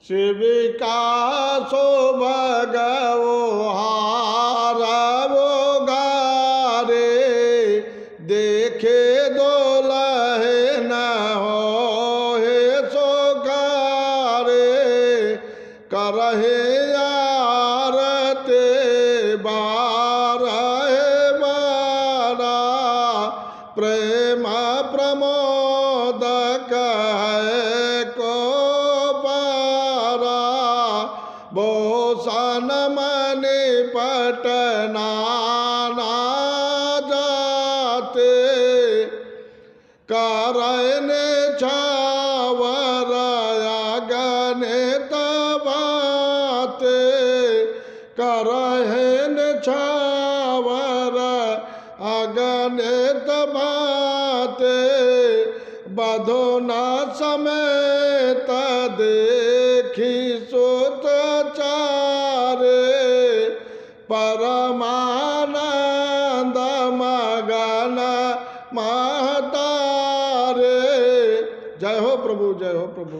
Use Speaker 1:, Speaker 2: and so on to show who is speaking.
Speaker 1: शिविकासो भगवो हारवो गारे देखे दोलहे न हो हे सोगारे करहे आरते बारहे बारा प्रेम प्रमोदक है को पारा बोसन मणि पटना ना जाते करन छावर अगने तबाते करहन छावर अगने तबाते बधो न समेत देखी सुत चारे परमानंद मगन महतारे। जय हो प्रभु, जय हो प्रभु।